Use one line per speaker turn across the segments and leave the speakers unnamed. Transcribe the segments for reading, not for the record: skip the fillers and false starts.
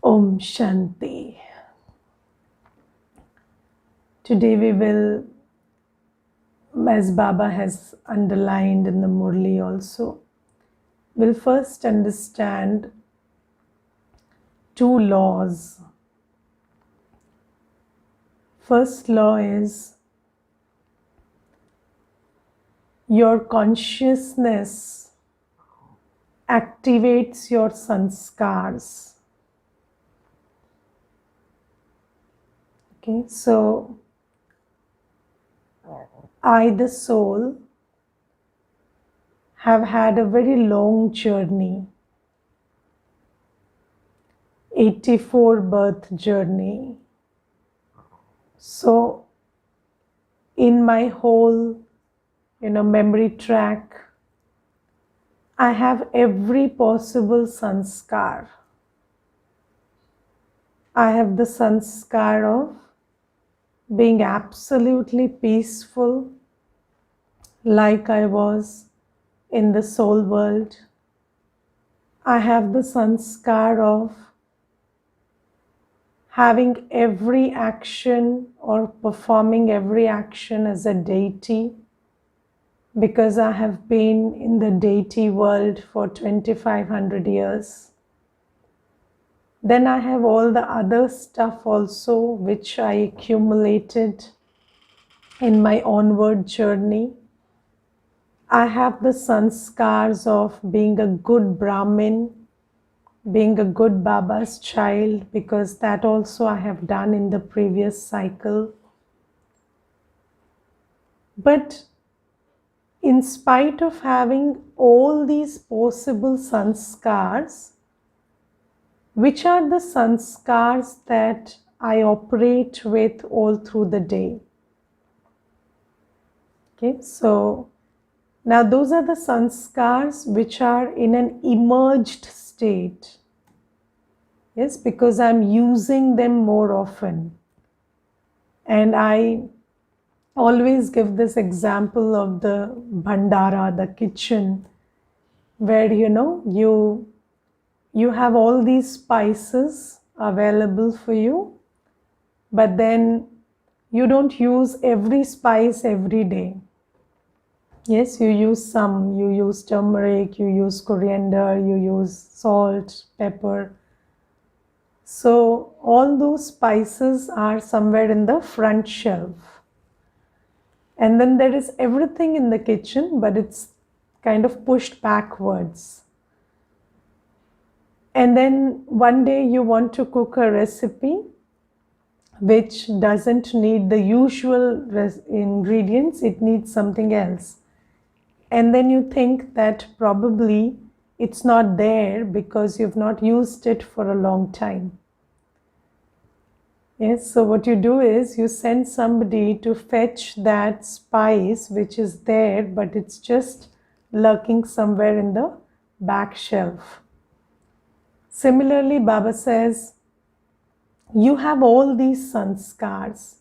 Om Shanti. Today we will, as Baba has underlined in the Murli also, will first understand two laws. First law is your consciousness activates your sanskars. Okay, so I, the soul, have had a very long journey, 84 birth journey. So in my whole, memory track, I have every possible sanskar. I have the sanskar of being absolutely peaceful, like I was in the soul world. I have the sanskar of having every action or performing every action as a deity, because I have been in the deity world for 2500 years. Then I have all the other stuff also which I accumulated in my onward journey. I have the sanskars of being a good Brahmin, being a good Baba's child, because that also I have done in the previous cycle. But in spite of having all these possible sanskars, which are the sanskars that I operate with all through the day? Okay, so now those are the sanskars which are in an emerged state. Yes, because I'm using them more often. And I always give this example of the bhandara, the kitchen, where you have all these spices available for you, but then you don't use every spice every day. Yes, you use some, you use turmeric, you use coriander, you use salt, pepper. So all those spices are somewhere in the front shelf. And then there is everything in the kitchen, but it's kind of pushed backwards. And then one day you want to cook a recipe which doesn't need the usual ingredients, it needs something else. And then you think that probably it's not there because you've not used it for a long time. Yes, so what you do is you send somebody to fetch that spice which is there, but it's just lurking somewhere in the back shelf. Similarly, Baba says, you have all these sanskars,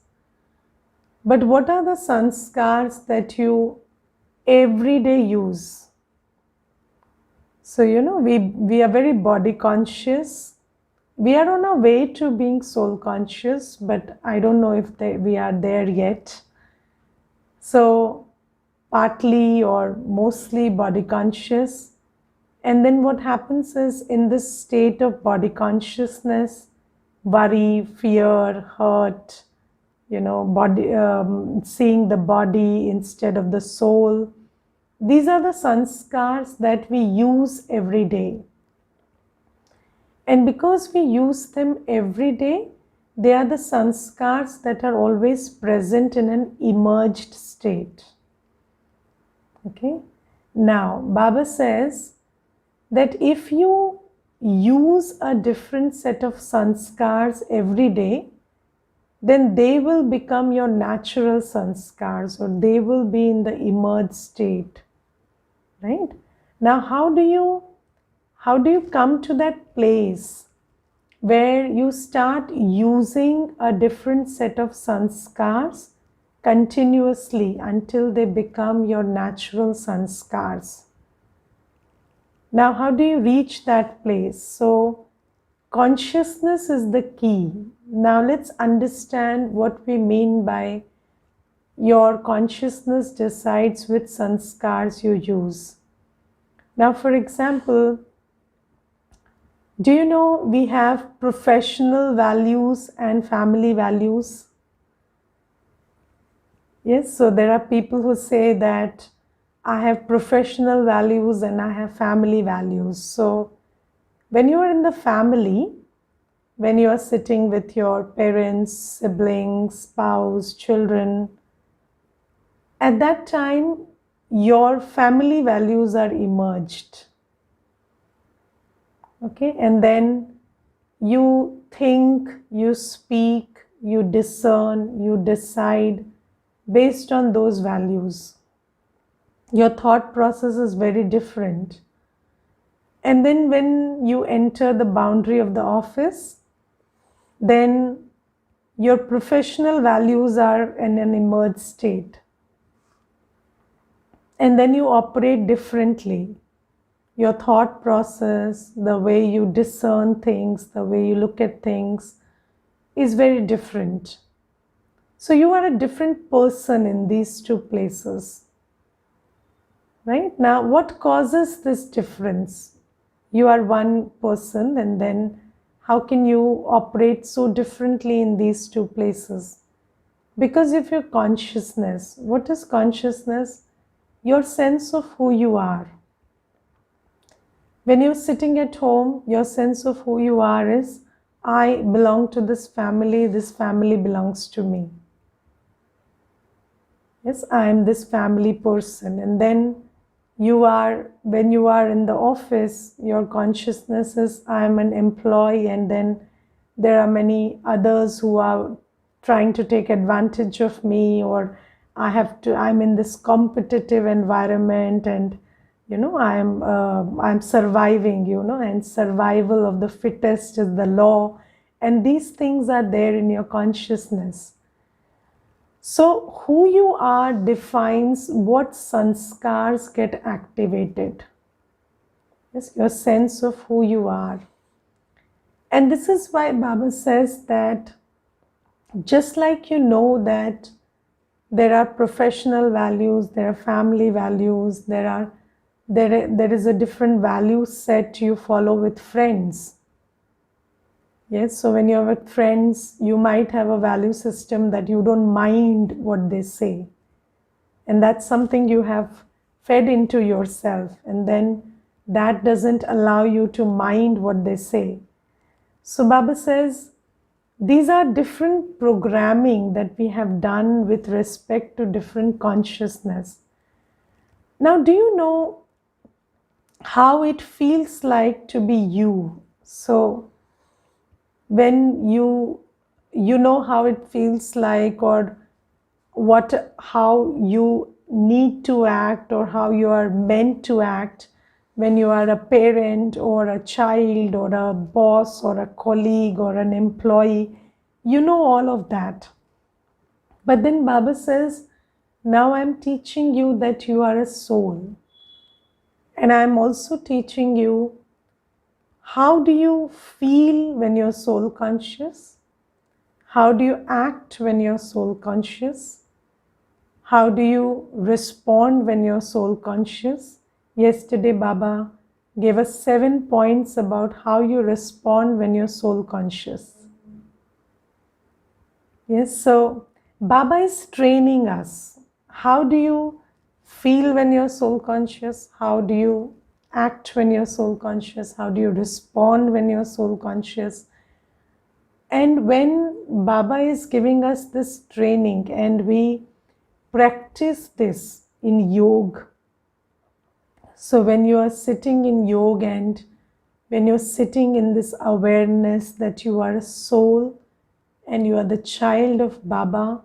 but what are the sanskars that you every day use? So, we are very body conscious. We are on our way to being soul conscious, but I don't know if we are there yet. So, partly or mostly body conscious. And then what happens is, in this state of body consciousness, worry, fear, hurt, seeing the body instead of the soul, these are the sanskars that we use every day. And because we use them every day, they are the sanskars that are always present in an emerged state. Okay? Now, Baba says that if you use a different set of sanskars every day, then they will become your natural sanskars, or they will be in the emerged state. Right? Now, how do you come to that place where you start using a different set of sanskars continuously until they become your natural sanskars? Now, how do you reach that place? So, consciousness is the key. Now let's understand what we mean by your consciousness decides which sanskars you use. Now, for example, do you know we have professional values and family values? Yes, so there are people who say that I have professional values and I have family values. So when you are in the family, when you are sitting with your parents, siblings, spouse, children, at that time, your family values are emerged. Okay, and then you think, you speak, you discern, you decide based on those values. Your thought process is very different. And then when you enter the boundary of the office, then your professional values are in an emerged state. And then you operate differently. Your thought process, the way you discern things, the way you look at things is very different. So you are a different person in these two places. Right? Now, what causes this difference? You are one person, and then how can you operate so differently in these two places? Because of your consciousness. What is consciousness? Your sense of who you are. When you're sitting at home, your sense of who you are is, I belong to this family belongs to me. Yes, I am this family person. And then when you are in the office, your consciousness is, I am an employee, and then there are many others who are trying to take advantage of me, or I'm in this competitive environment, and I'm surviving, and survival of the fittest is the law, and these things are there in your consciousness. So who you are defines what sanskars get activated. Yes, your sense of who you are. And this is why Baba says that just like you know that there are professional values, there are family values, there is a different value set you follow with friends. Yes, so when you're with friends, you might have a value system that you don't mind what they say. And that's something you have fed into yourself. And then that doesn't allow you to mind what they say. So Baba says, these are different programming that we have done with respect to different consciousness. Now, do you know how it feels like to be you? So when you know how it feels like, or how you need to act, or how you are meant to act when you are a parent or a child or a boss or a colleague or an employee, you know all of that. But then Baba says, now I'm teaching you that you are a soul, and I'm also teaching you how do you feel when you're soul conscious? How do you act when you're soul conscious? How do you respond when you're soul conscious? Yesterday, Baba gave us 7 points about how you respond when you're soul conscious. Yes, so Baba is training us. How do you feel when you're soul conscious? How do you act when you're soul conscious? How do you respond when you're soul conscious? And when Baba is giving us this training and we practice this in yoga, so when you are sitting in yoga and when you're sitting in this awareness that you are a soul and you are the child of Baba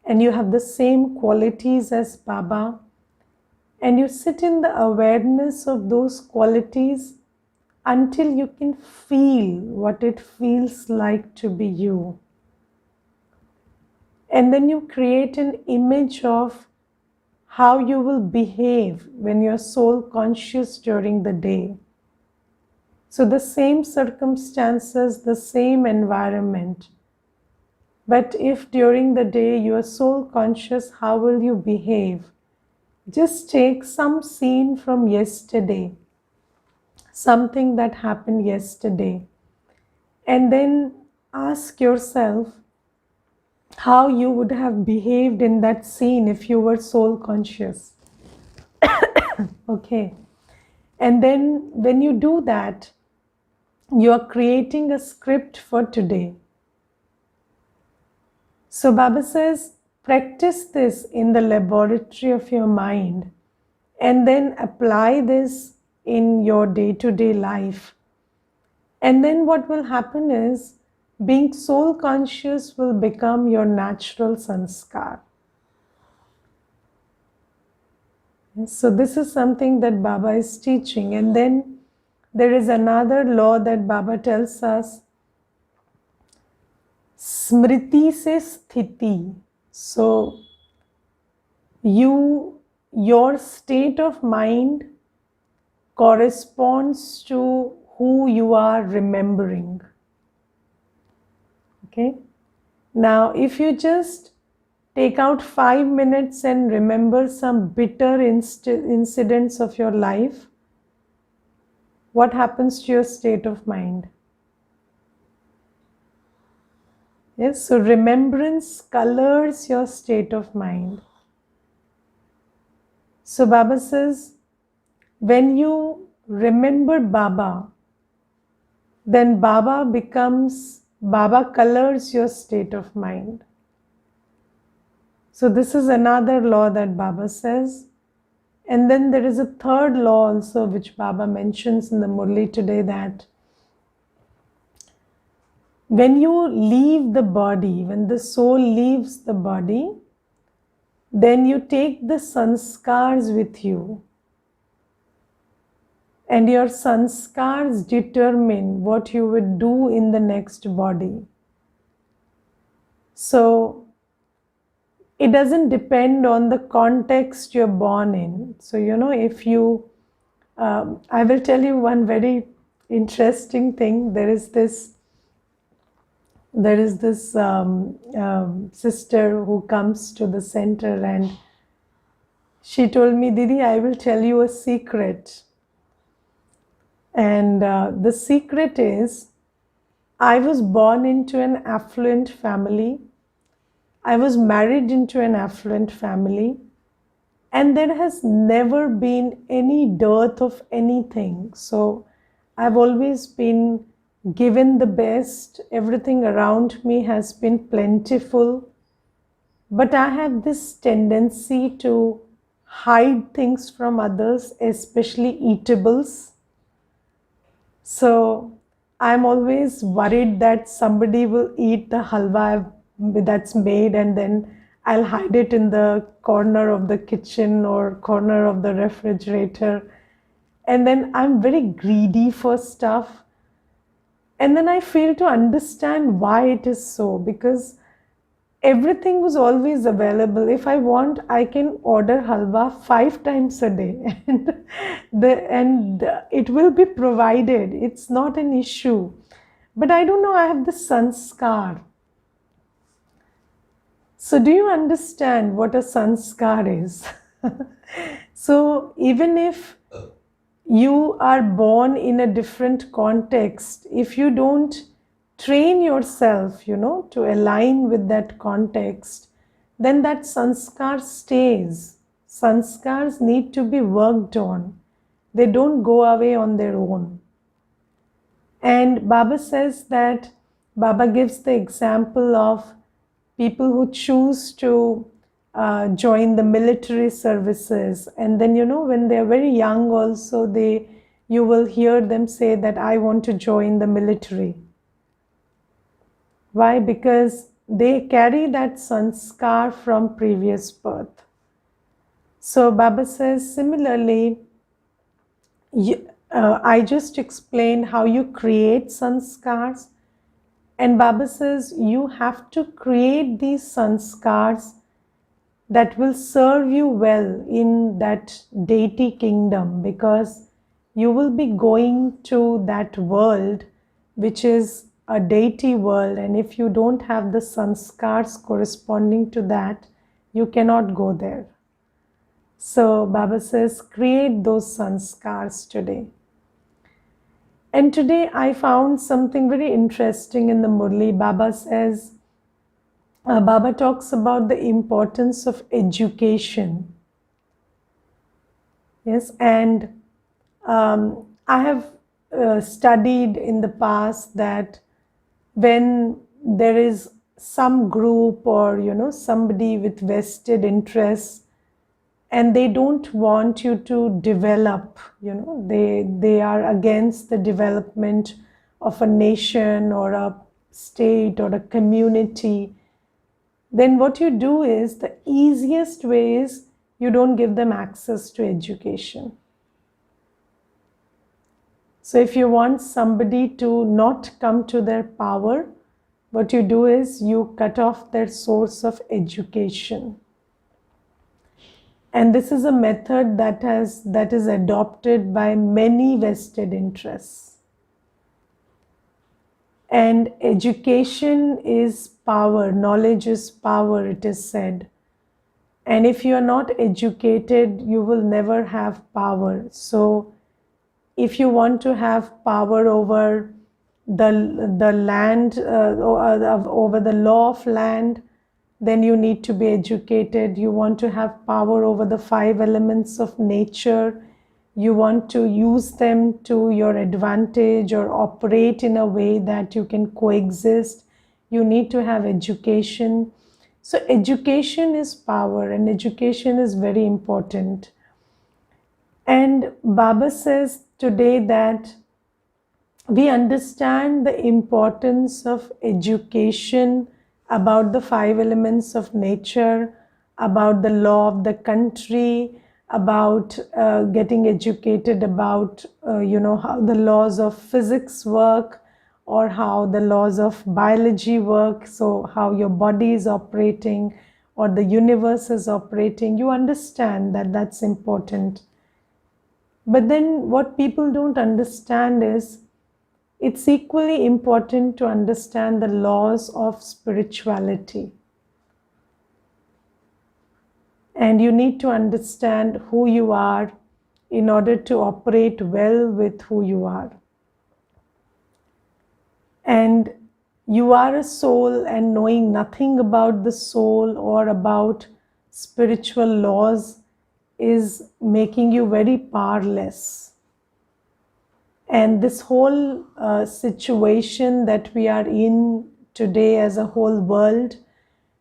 and you have the same qualities as Baba, and you sit in the awareness of those qualities until you can feel what it feels like to be you. And then you create an image of how you will behave when you're soul conscious during the day. So the same circumstances, the same environment. But if during the day you are soul conscious, how will you behave? Just take some scene from yesterday, something that happened yesterday, and then ask yourself how you would have behaved in that scene if you were soul conscious. Okay. And then when you do that, you are creating a script for today. So Baba says, practice this in the laboratory of your mind and then apply this in your day-to-day life. And then what will happen is, being soul conscious will become your natural sanskar. So this is something that Baba is teaching. And then there is another law that Baba tells us, smriti se sthiti. So your state of mind corresponds to who you are remembering. Okay. Now, if you just take out 5 minutes and remember some bitter incidents of your life, what happens to your state of mind? Yes, so remembrance colors your state of mind. So Baba says, when you remember Baba, then Baba colors your state of mind. So this is another law that Baba says. And then there is a third law also which Baba mentions in the Murli today, that when you leave the body, when the soul leaves the body, then you take the sanskars with you. And your sanskars determine what you would do in the next body. So it doesn't depend on the context you're born in. So, if you, I will tell you one very interesting thing. There is this sister who comes to the center, and she told me, Didi, I will tell you a secret. And the secret is, I was born into an affluent family. I was married into an affluent family. And there has never been any dearth of anything. So I've always been given the best. Everything around me has been plentiful. But I have this tendency to hide things from others, especially eatables. So I'm always worried that somebody will eat the halwa that's made, and then I'll hide it in the corner of the kitchen or corner of the refrigerator. And then I'm very greedy for stuff. And then I fail to understand why it is so, because everything was always available. If I want, I can order halwa 5 times a day and it will be provided. It's not an issue. But I don't know, I have this sanskar. So do you understand what a sanskar is? So even if you are born in a different context, if you don't train yourself, to align with that context, then that sanskar stays. Sanskars need to be worked on. They don't go away on their own. And Baba says that, Baba gives the example of people who choose to join the military services. And then, when they're very young also, you will hear them say that I want to join the military. Why? Because they carry that sanskar from previous birth. So Baba says, similarly, I just explained how you create sanskars. And Baba says, you have to create these sanskars that will serve you well in that deity kingdom, because you will be going to that world which is a deity world, and if you don't have the sanskars corresponding to that, you cannot go there. So Baba says, create those sanskars today. And today I found something very interesting in the Murli. Baba says, Baba talks about the importance of education. Yes, and I have studied in the past that when there is some group or somebody with vested interests, and they don't want you to develop, they are against the development of a nation or a state or a community, then what you do is, the easiest way is, you don't give them access to education. So if you want somebody to not come to their power, what you do is you cut off their source of education. And this is a method that is adopted by many vested interests. And education is power, knowledge is power, it is said. And if you are not educated, you will never have power. So if you want to have power over the land, over the law of land, then you need to be educated. You want to have power over the 5 elements of nature, you want to use them to your advantage or operate in a way that you can coexist, you need to have education. So education is power, and education is very important. And Baba says today that we understand the importance of education about the 5 elements of nature, about the law of the country, about getting educated about how the laws of physics work, or how the laws of biology work, so how your body is operating or the universe is operating. You understand that that's important. But then what people don't understand is, it's equally important to understand the laws of spirituality. And you need to understand who you are in order to operate well with who you are. And you are a soul, and knowing nothing about the soul or about spiritual laws is making you very powerless. And this whole situation that we are in today as a whole world,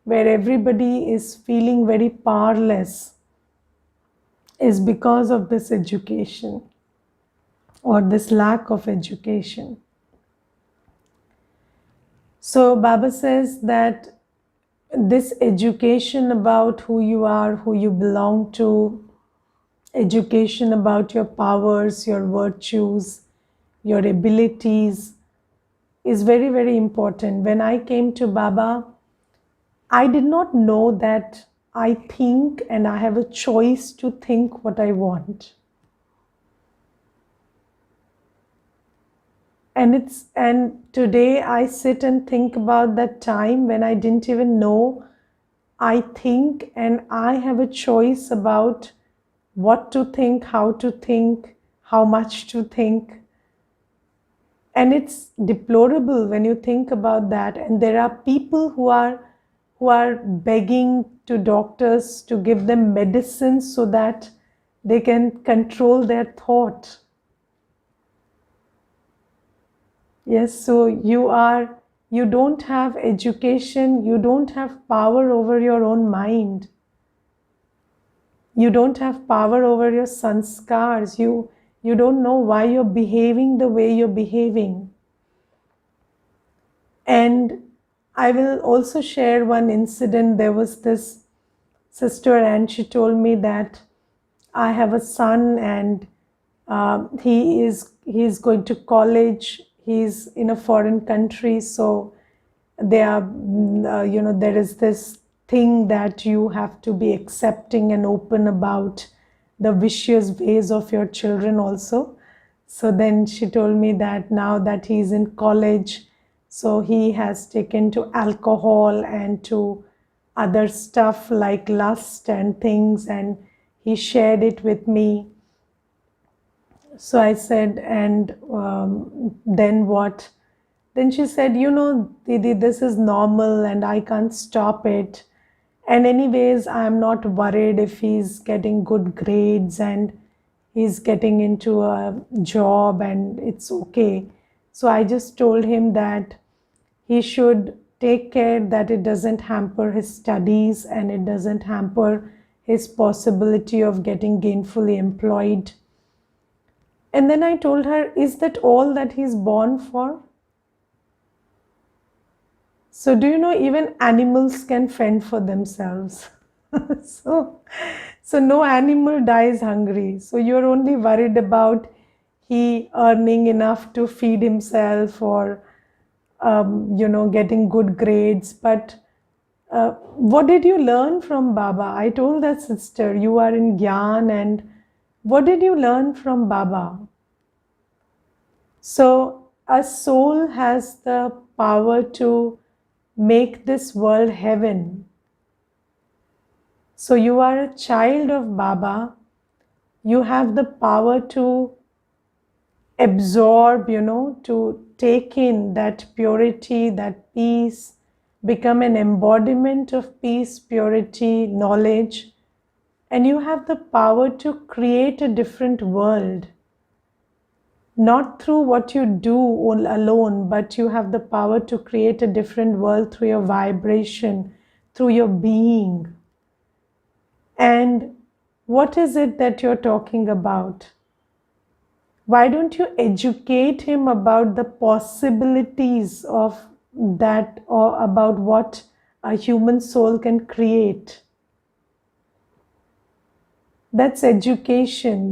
where everybody is feeling very powerless, is because of this education or this lack of education. So Baba says that this education about who you are, who you belong to, education about your powers, your virtues, your abilities is very, very important. When I came to Baba, I did not know that I think and I have a choice to think what I want. And today I sit and think about that time when I didn't even know. I think and I have a choice about what to think, how much to think. And it's deplorable when you think about that. And there are people who are begging to doctors to give them medicines so that they can control their thought. Yes, so you don't have education, you don't have power over your own mind. You don't have power over your sanskars. You don't know why you're behaving the way you're behaving. And I will also share one incident. There was this sister, and she told me that I have a son, and he is going to college. He's in a foreign country, so there is this thing that you have to be accepting and open about the vicious ways of your children also. So then she told me that now that he's in college, so he has taken to alcohol and to other stuff like lust and things, and he shared it with me. So I said, and then what? Then she said, Didi, this is normal and I can't stop it. And anyways, I'm not worried if he's getting good grades and he's getting into a job and it's okay. So I just told him that he should take care that it doesn't hamper his studies and it doesn't hamper his possibility of getting gainfully employed. And then I told her, is that all that he's born for? So do you know even animals can fend for themselves? so, so no animal dies hungry. So you're only worried about he earning enough to feed himself or getting good grades. But what did you learn from Baba? I told that sister, you are in Gyan, and what did you learn from Baba? So a soul has the power to make this world heaven. So you are a child of Baba. You have the power to absorb, to take in that purity, that peace, become an embodiment of peace, purity, knowledge. And you have the power to create a different world. Not through what you do alone, but you have the power to create a different world through your vibration, through your being. And what is it that you're talking about? Why don't you educate him about the possibilities of that, or about what a human soul can create? That's education.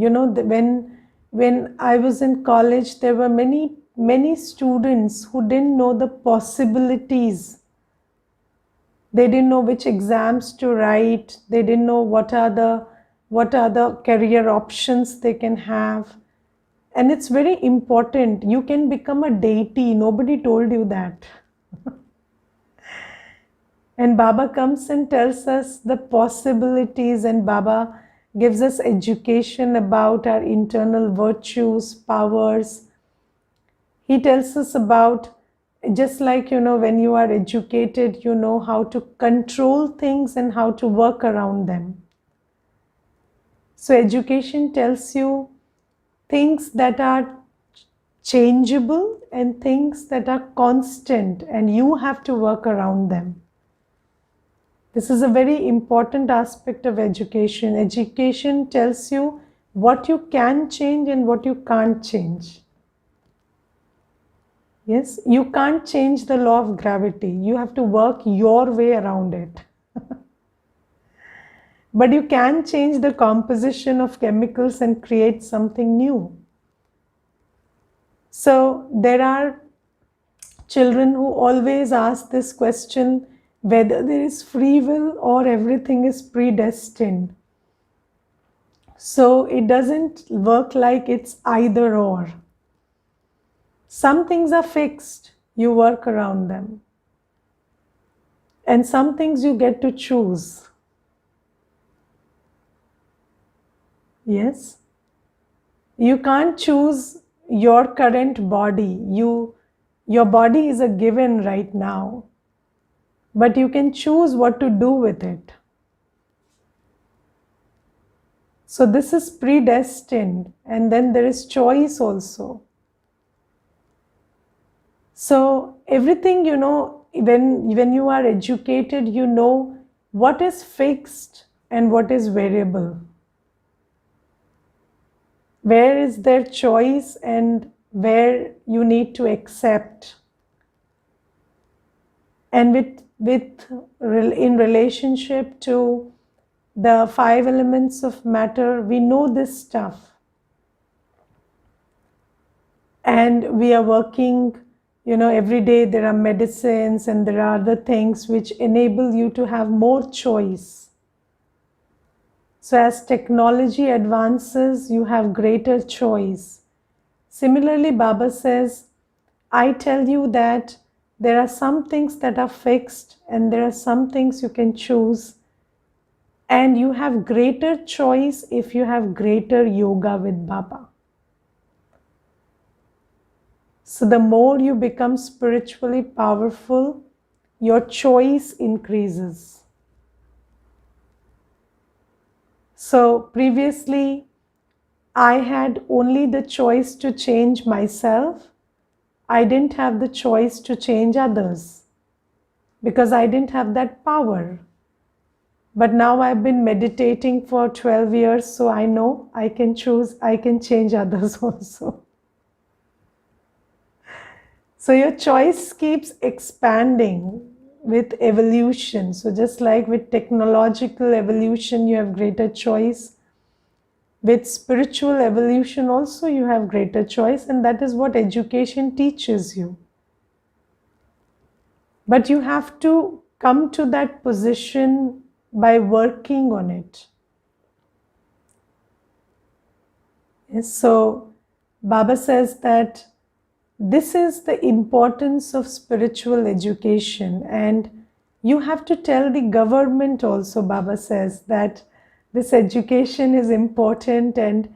When I was in college, there were many students who didn't know the possibilities. They didn't know which exams to write. They didn't know what are the career options they can have. And it's very important. You can become a deity. Nobody told you that. And Baba comes and tells us the possibilities, and Baba gives us education about our internal virtues, powers. He tells us about, just like, when you are educated, you know how to control things and how to work around them. So education tells you things that are changeable and things that are constant, and you have to work around them. This is a very important aspect of education. Education tells you what you can change and what you can't change. Yes, you can't change the law of gravity. You have to work your way around it. But you can change the composition of chemicals and create something new. So there are children who always ask this question, whether there is free will or everything is predestined. So it doesn't work like it's either or. Some things are fixed, you work around them. And some things you get to choose. Yes? You can't choose your current body. Your body is a given right now. But you can choose what to do with it. So this is predestined, and then there is choice also. So everything, when you are educated, you know what is fixed and what is variable. Where is there choice and where you need to accept. And in relationship to the 5 elements of matter, we know this stuff. And we are working, every day there are medicines and there are other things which enable you to have more choice. So as technology advances, you have greater choice. Similarly, Baba says, I tell you that there are some things that are fixed and there are some things you can choose, and you have greater choice if you have greater yoga with Baba. So the more you become spiritually powerful, your choice increases. So previously, I had only the choice to change myself. I didn't have the choice to change others because I didn't have that power. But now I've been meditating for 12 years, so I know I can choose, I can change others also. So your choice keeps expanding with evolution. So just like with technological evolution, you have greater choice. With spiritual evolution also, you have greater choice, and that is what education teaches you. But you have to come to that position by working on it. Yes, so Baba says that this is the importance of spiritual education, and you have to tell the government also. Baba says that this education is important, and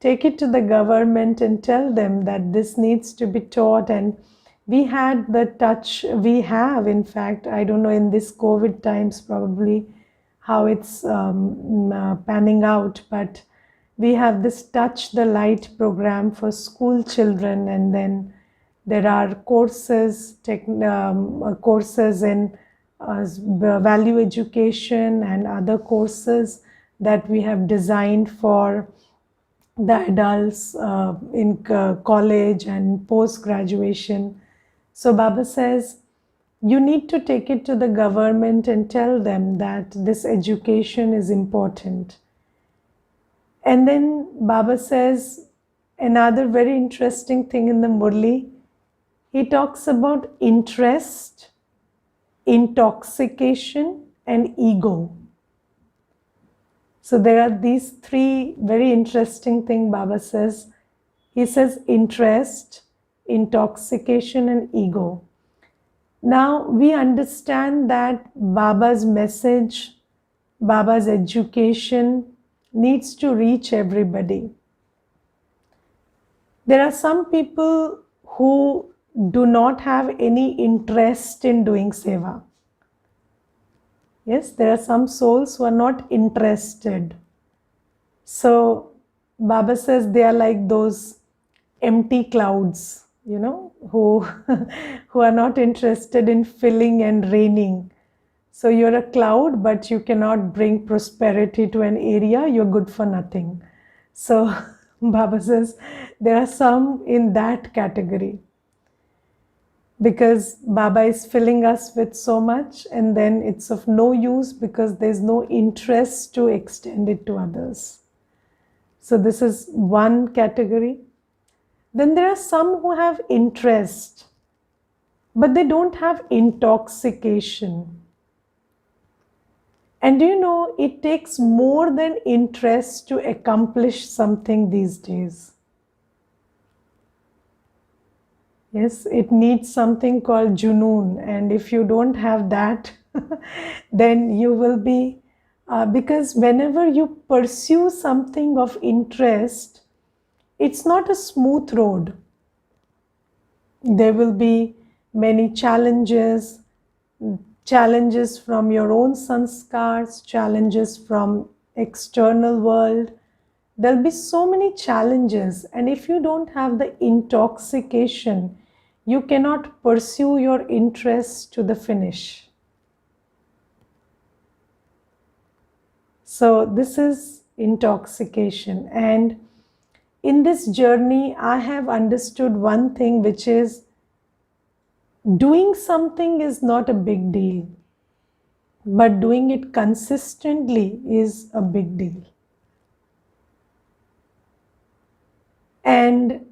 take it to the government and tell them that this needs to be taught. And we had the touch, we have, in fact, I don't know in this COVID times probably how it's panning out, but we have this Touch the Light program for school children, and then there are courses, courses in value education and other courses that we have designed for the adults in college and post graduation. So Baba says, you need to take it to the government and tell them that this education is important. And then Baba says another very interesting thing in the Murli. He talks about interest, intoxication, and ego. So there are these three very interesting things Baba says. He says interest, intoxication, and ego. Now we understand that Baba's message, Baba's education needs to reach everybody. There are some people who do not have any interest in doing seva. Yes, there are some souls who are not interested. So Baba says they are like those empty clouds, who who are not interested in filling and raining. So you're a cloud, but you cannot bring prosperity to an area, you're good for nothing. So Baba says there are some in that category, because Baba is filling us with so much, and then it's of no use because there's no interest to extend it to others. So this is one category. Then there are some who have interest, but they don't have intoxication. And do you know, it takes more than interest to accomplish something these days. Yes, it needs something called junoon, and if you don't have that, then you will be, because whenever you pursue something of interest, it's not a smooth road. There will be many challenges from your own sanskars, challenges from external world. There'll be so many challenges, and if you don't have the intoxication, you cannot pursue your interests to the finish. So this is intoxication, and in this journey I have understood one thing, which is doing something is not a big deal, but doing it consistently is a big deal. And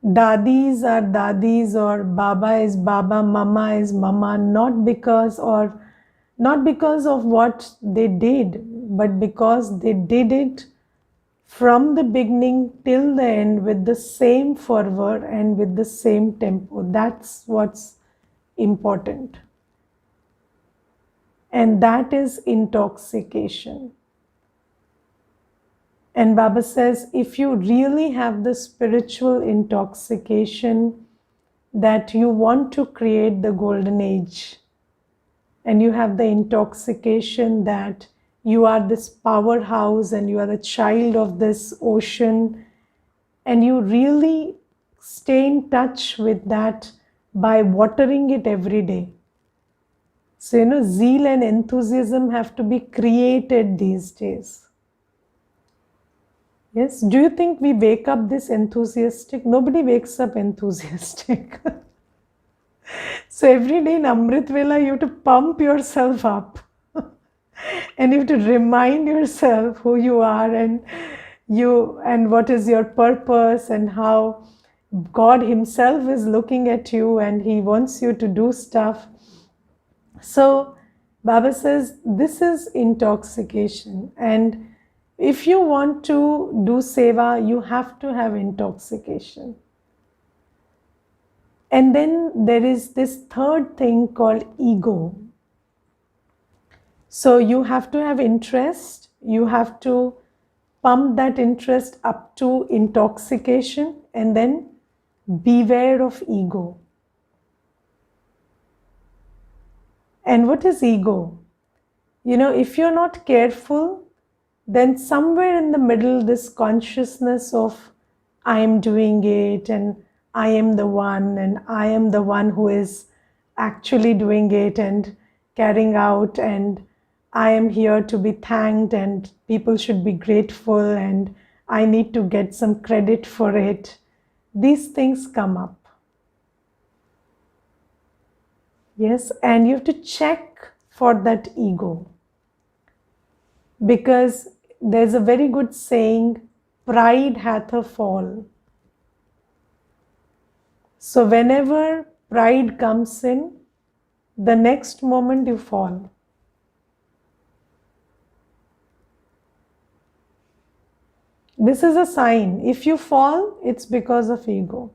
dadis are dadis, or Baba is Baba, Mama is Mama, not because of what they did, but because they did it from the beginning till the end with the same fervor and with the same tempo. That's what's important. And that is intoxication. And Baba says, if you really have the spiritual intoxication that you want to create the golden age, and you have the intoxication that you are this powerhouse and you are a child of this ocean, and you really stay in touch with that by watering it every day. So, zeal and enthusiasm have to be created these days. Yes. Do you think we wake up this enthusiastic? Nobody wakes up enthusiastic. So every day in Amrit Vela, you have to pump yourself up. And you have to remind yourself who you are and what is your purpose and how God Himself is looking at you and He wants you to do stuff. So Baba says this is intoxication, and if you want to do seva, you have to have intoxication. And then there is this third thing called ego. So you have to have interest, you have to pump that interest up to intoxication, and then beware of ego. And what is ego? If you're not careful, then somewhere in the middle, this consciousness of I am doing it and I am the one and I am the one who is actually doing it and carrying out, and I am here to be thanked and people should be grateful and I need to get some credit for it. These things come up. Yes, and you have to check for that ego. Because there's a very good saying, pride hath a fall. So whenever pride comes in, the next moment you fall. This is a sign. If you fall, it's because of ego.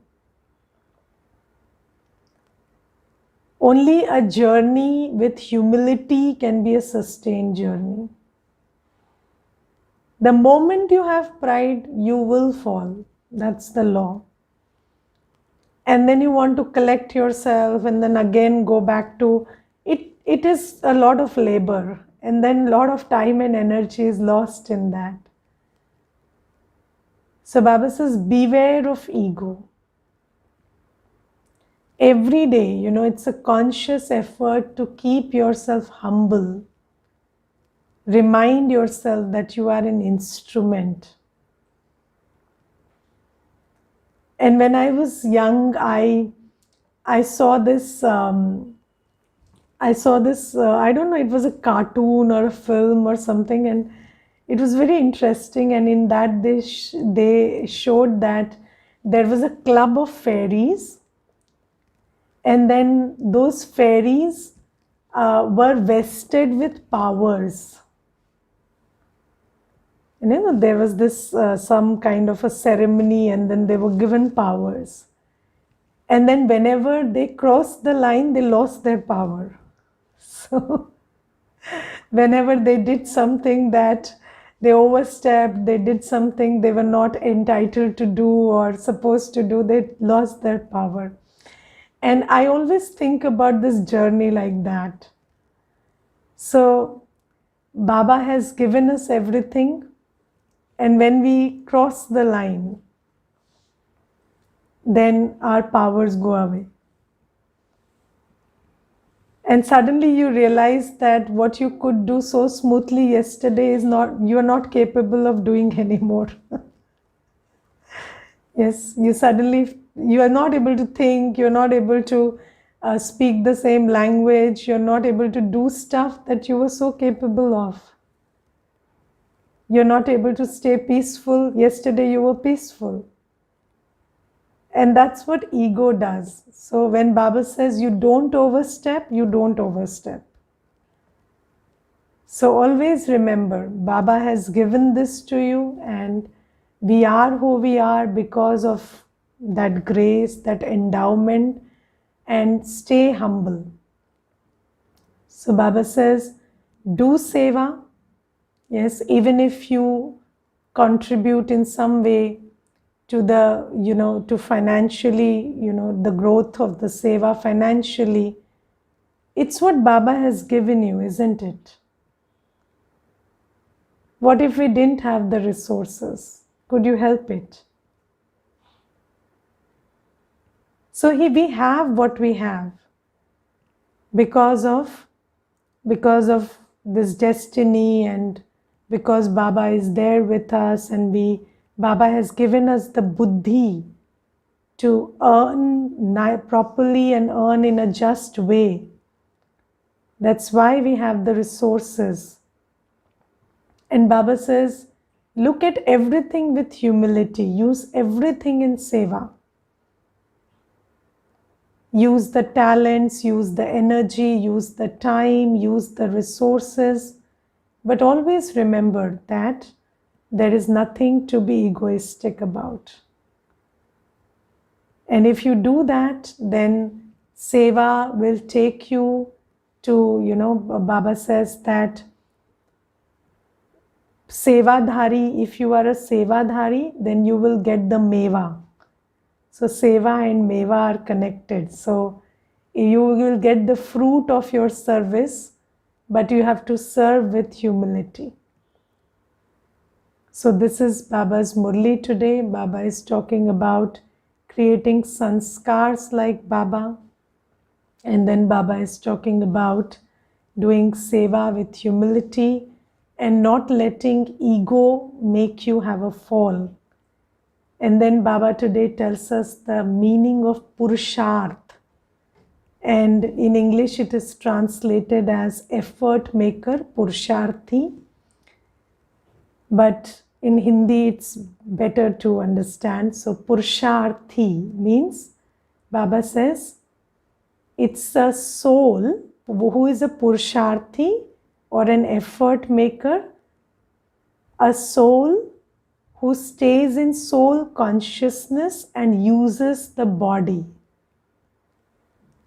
Only a journey with humility can be a sustained journey. The moment you have pride, you will fall. That's the law. And then you want to collect yourself and then again go back to it. It is a lot of labor, and then a lot of time and energy is lost in that. So Baba says, beware of ego. Every day, it's a conscious effort to keep yourself humble. Remind yourself that you are an instrument. And when I was young, I saw this, I don't know, it was a cartoon or a film or something, and it was very interesting. And in that they showed that there was a club of fairies, and then those fairies were vested with powers. And there was this some kind of a ceremony, and then they were given powers. And then whenever they crossed the line, they lost their power. So whenever they did something that they overstepped, they did something they were not entitled to do or supposed to do, they lost their power. And I always think about this journey like that. So Baba has given us everything. And when we cross the line, then our powers go away. And suddenly you realize that what you could do so smoothly yesterday you are not capable of doing anymore. Yes, you are not able to think, you're not able to speak the same language, you're not able to do stuff that you were so capable of. You're not able to stay peaceful. Yesterday you were peaceful. And that's what ego does. So when Baba says you don't overstep, you don't overstep. So always remember, Baba has given this to you, and We are who we are because of that grace, that endowment, and stay humble. So Baba says, do seva. Yes, even if you contribute in some way to the, to financially, the growth of the seva financially, it's what Baba has given you, isn't it? What if we didn't have the resources? Could you help it? So we have what we have because of this destiny, and because Baba is there with us, and Baba has given us the buddhi to earn properly and earn in a just way. That's why we have the resources. And Baba says, look at everything with humility. Use everything in seva. Use the talents, use the energy, use the time, use the resources. But always remember that there is nothing to be egoistic about. And if you do that, then seva will take you to, Baba says that sevadhari, if you are a sevadhari, then you will get the meva. So seva and meva are connected. So you will get the fruit of your service, but you have to serve with humility. So this is Baba's Murli today. Baba is talking about creating sanskars like Baba. And then Baba is talking about doing seva with humility and not letting ego make you have a fall. And then Baba today tells us the meaning of Purusharth. And in English it is translated as effort maker, Purusharthi. But in Hindi it's better to understand. So Purusharthi means, Baba says, it's a soul who is a Purusharthi or an effort maker, a soul who stays in soul consciousness and uses the body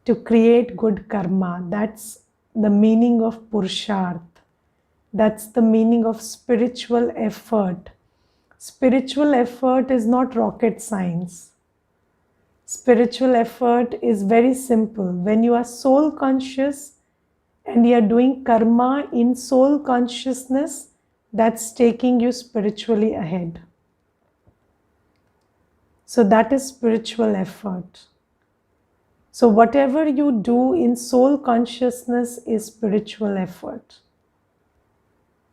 to create good karma. That's the meaning of Purusharth. That's the meaning of spiritual effort. Spiritual effort is not rocket science. Spiritual effort is very simple. When you are soul conscious and you are doing karma in soul consciousness, that's taking you spiritually ahead. So that is spiritual effort. So whatever you do in soul consciousness is spiritual effort.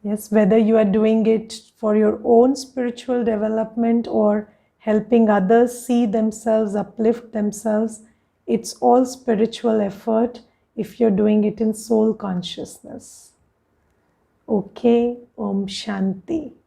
Yes, whether you are doing it for your own spiritual development or helping others see themselves, uplift themselves, it's all spiritual effort if you're doing it in soul consciousness. Okay, Om Shanti.